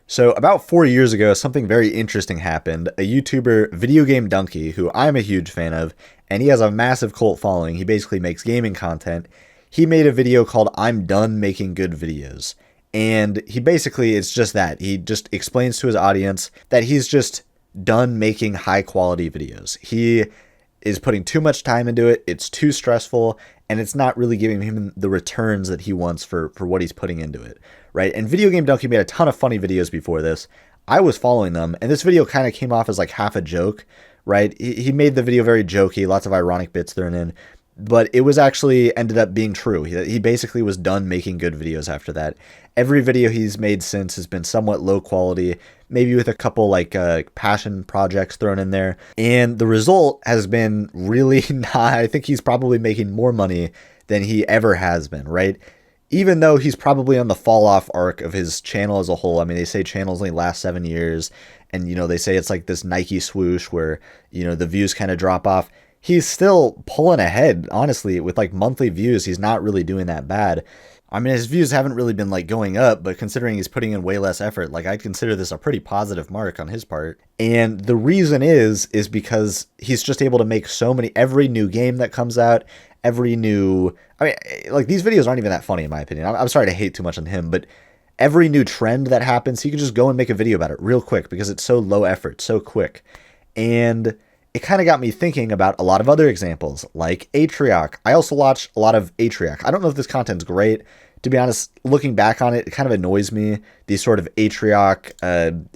So about 4 years ago, something very interesting happened. A YouTuber, Video Game Donkey, who I'm a huge fan of, and he has a massive cult following. He basically makes gaming content. He made a video called "I'm Done Making Good Videos." And he basically, it's just that. He just explains to his audience that he's just done making high quality videos. He is putting too much time into it. It's too stressful, and it's not really giving him the returns that he wants for what he's putting into it, right? And Video Game Donkey made a ton of funny videos before this. I was following them, and this video kind of came off as like half a joke, right? He made the video very jokey, lots of ironic bits thrown in, but it was actually ended up being true. He basically was done making good videos after that. Every video he's made since has been somewhat low quality, maybe with a couple like passion projects thrown in there. And the result has been really not, I think he's probably making more money than he ever has been, right? Even though he's probably on the fall off arc of his channel as a whole. I mean, they say channels only last 7 years, and they say it's like this Nike swoosh where, the views kind of drop off. He's still pulling ahead, honestly, with like monthly views. He's not really doing that bad. I mean, his views haven't really been like going up, but considering he's putting in way less effort, like I'd consider this a pretty positive mark on his part. And the reason is because he's just able to make every new game that comes out, like these videos aren't even that funny in my opinion. I'm sorry to hate too much on him, but every new trend that happens, he can just go and make a video about it real quick because it's so low effort, so quick. And it kind of got me thinking about a lot of other examples, like Atrioc. I also watch a lot of Atrioc. I don't know if this content's great. To be honest, looking back on it, it kind of annoys me. These sort of Atrioc,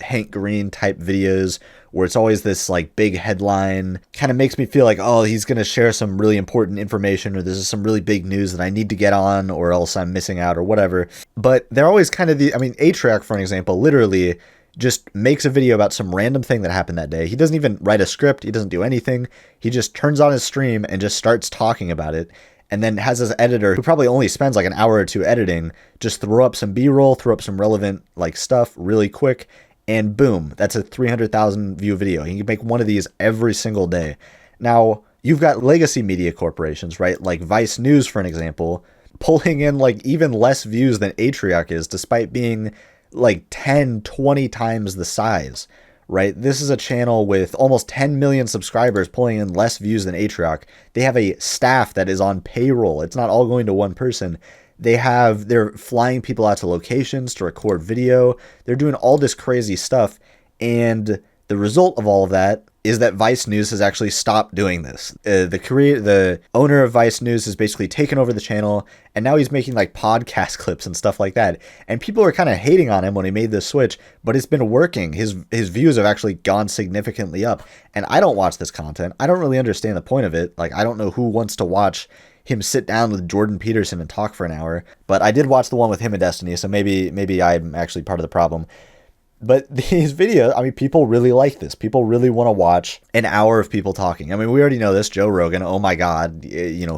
Hank Green type videos where it's always this like big headline. Kind of makes me feel like, oh, he's going to share some really important information, or this is some really big news that I need to get on, or else I'm missing out, or whatever. But they're always kind of Atrioc, for an example, literally just makes a video about some random thing that happened that day. He doesn't even write a script. He doesn't do anything. He just turns on his stream and just starts talking about it. And then has his editor, who probably only spends like an hour or two editing, just throw up some B-roll, throw up some relevant like stuff really quick, and boom, that's a 300,000 view video. He can make one of these every single day. Now, you've got legacy media corporations, right? Like Vice News, for an example, pulling in like even less views than Atrioc is, despite being like 10, 20 times the size, right? This is a channel with almost 10 million subscribers pulling in less views than Atrioc. They have a staff that is on payroll. It's not all going to one person. They're flying people out to locations to record video. They're doing all this crazy stuff. And the result of all of that is that Vice News has actually stopped doing this. The owner of Vice News has basically taken over the channel, and now he's making like podcast clips and stuff like that. And people are kind of hating on him when he made this switch, but it's been working. His views have actually gone significantly up. And I don't watch this content. I don't really understand the point of it. Like, I don't know who wants to watch him sit down with Jordan Peterson and talk for an hour. But I did watch the one with him and Destiny, so maybe I'm actually part of the problem. But these videos, people really like this. People really want to watch an hour of people talking. We already know this. Joe Rogan, oh my God,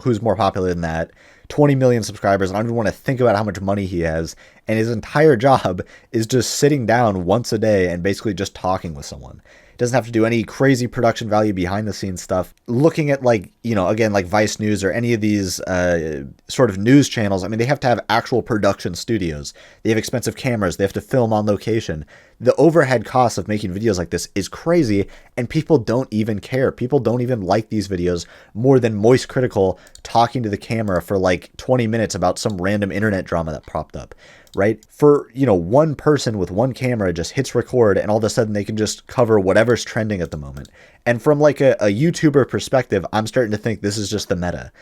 who's more popular than that? 20 million subscribers. I don't even want to think about how much money he has. And his entire job is just sitting down once a day and basically just talking with someone. Doesn't have to do any crazy production value behind the scenes stuff. Looking at again, like Vice News or any of these sort of news channels, they have to have actual production studios. They have expensive cameras. They have to film on location. The overhead cost of making videos like this is crazy, and people don't even care. People don't even like these videos more than Moist Critical talking to the camera for like 20 minutes about some random internet drama that popped up. Right? For, one person with one camera just hits record, and all of a sudden they can just cover whatever's trending at the moment. And from like a YouTuber perspective, I'm starting to think this is just the meta.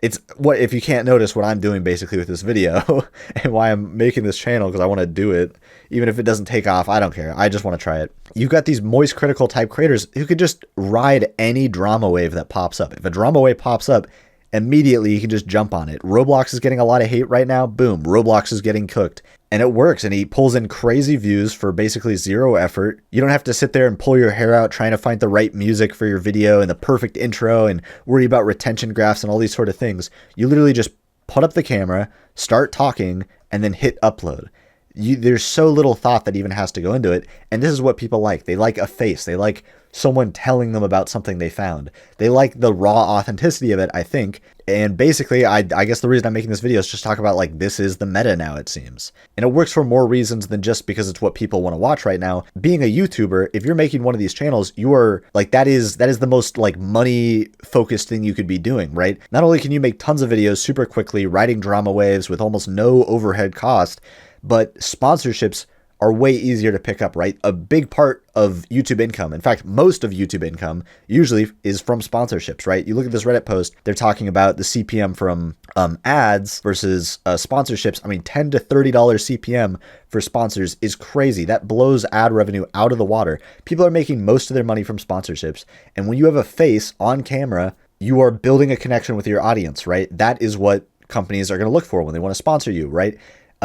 It's what, if you can't notice what I'm doing basically with this video and why I'm making this channel, because I want to do it. Even if it doesn't take off, I don't care. I just want to try it. You've got these Moist Critical type creators who could just ride any drama wave that pops up. If a drama wave pops up, immediately you can just jump on it. Roblox is getting a lot of hate right now. Boom, Roblox is getting cooked. And it works, and he pulls in crazy views for basically zero effort. You don't have to sit there and pull your hair out trying to find the right music for your video and the perfect intro and worry about retention graphs and all these sort of things. You literally just put up the camera, start talking, and then hit upload. There's so little thought that even has to go into it. And this is what people like. They like a face. They like someone telling them about something they found. They like the raw authenticity of it, I think. And basically, I guess the reason I'm making this video is just talk about, like, this is the meta now, it seems. And it works for more reasons than just because it's what people want to watch right now. Being a YouTuber, if you're making one of these channels, you are, like, that is the most, like, money-focused thing you could be doing, right? Not only can you make tons of videos super quickly, riding drama waves with almost no overhead cost, but sponsorships are way easier to pick up, right? A big part of YouTube income, in fact, most of YouTube income usually is from sponsorships, right? You look at this Reddit post, they're talking about the CPM from ads versus sponsorships. I mean, $10 to $30 CPM for sponsors is crazy. That blows ad revenue out of the water. People are making most of their money from sponsorships. And when you have a face on camera, you are building a connection with your audience, right? That is what companies are going to look for when they want to sponsor you, right?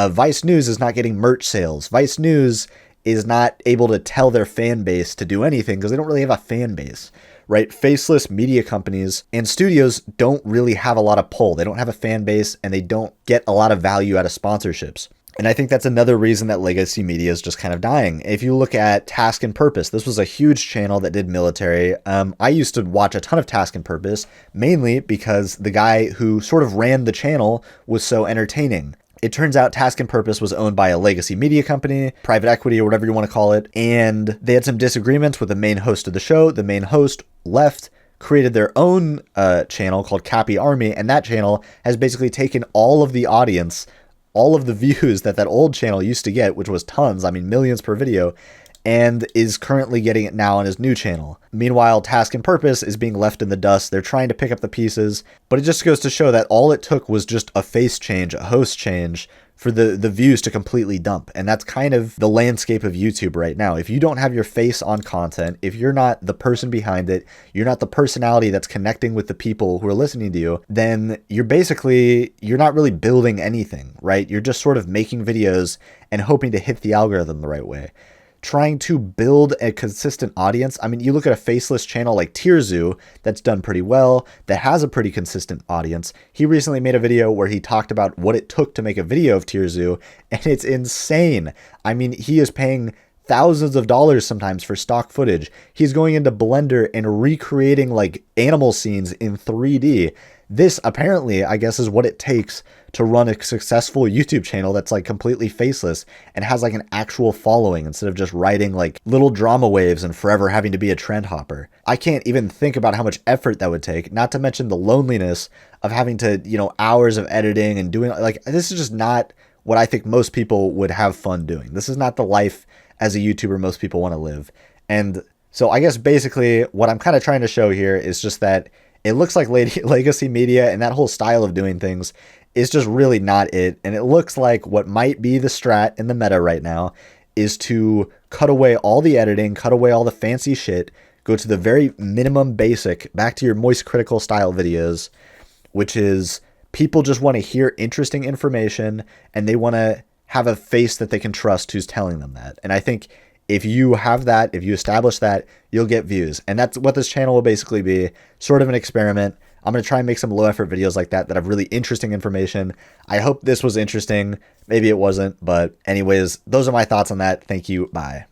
Vice News is not getting merch sales. Vice News is not able to tell their fan base to do anything because they don't really have a fan base, right? Faceless media companies and studios don't really have a lot of pull. They don't have a fan base and they don't get a lot of value out of sponsorships. And I think that's another reason that legacy media is just kind of dying. If you look at Task and Purpose, this was a huge channel that did military. I used to watch a ton of Task and Purpose, mainly because the guy who sort of ran the channel was so entertaining. It turns out Task and Purpose was owned by a legacy media company, private equity or whatever you want to call it, and they had some disagreements with the main host of the show. The main host left, created their own channel called Cappy Army, and that channel has basically taken all of the audience, all of the views that old channel used to get, which was tons, I mean millions per video, and is currently getting it now on his new channel. Meanwhile, Task and Purpose is being left in the dust. They're trying to pick up the pieces, but it just goes to show that all it took was just a face change, a host change, for the views to completely dump. And that's kind of the landscape of YouTube right now. If you don't have your face on content, if you're not the person behind it, you're not the personality that's connecting with the people who are listening to you, then you're not really building anything, right? You're just sort of making videos and hoping to hit the algorithm the right way. Trying to build a consistent audience. I mean, you look at a faceless channel like Tierzoo that's done pretty well, that has a pretty consistent audience. He recently made a video where he talked about what it took to make a video of Tierzoo, and it's insane. I mean, he is paying thousands of dollars sometimes for stock footage. He's going into Blender and recreating like animal scenes in 3D. This apparently, I guess, is what it takes to run a successful YouTube channel that's like completely faceless and has like an actual following instead of just writing like little drama waves and forever having to be a trend hopper. I can't even think about how much effort that would take, not to mention the loneliness of having to, hours of editing and doing, like, this is just not what I think most people would have fun doing. This is not the life as a YouTuber most people want to live. And so I guess basically what I'm kind of trying to show here is just that it looks like legacy media and that whole style of doing things is just really not it. And it looks like what might be the strat in the meta right now is to cut away all the editing, cut away all the fancy shit, go to the very minimum basic, back to your moist critical style videos, which is people just want to hear interesting information and they want to have a face that they can trust who's telling them that. And I think if you have that, if you establish that, you'll get views. And that's what this channel will basically be, sort of an experiment. I'm going to try and make some low effort videos like that have really interesting information. I hope this was interesting. Maybe it wasn't, but anyways, those are my thoughts on that. Thank you. Bye.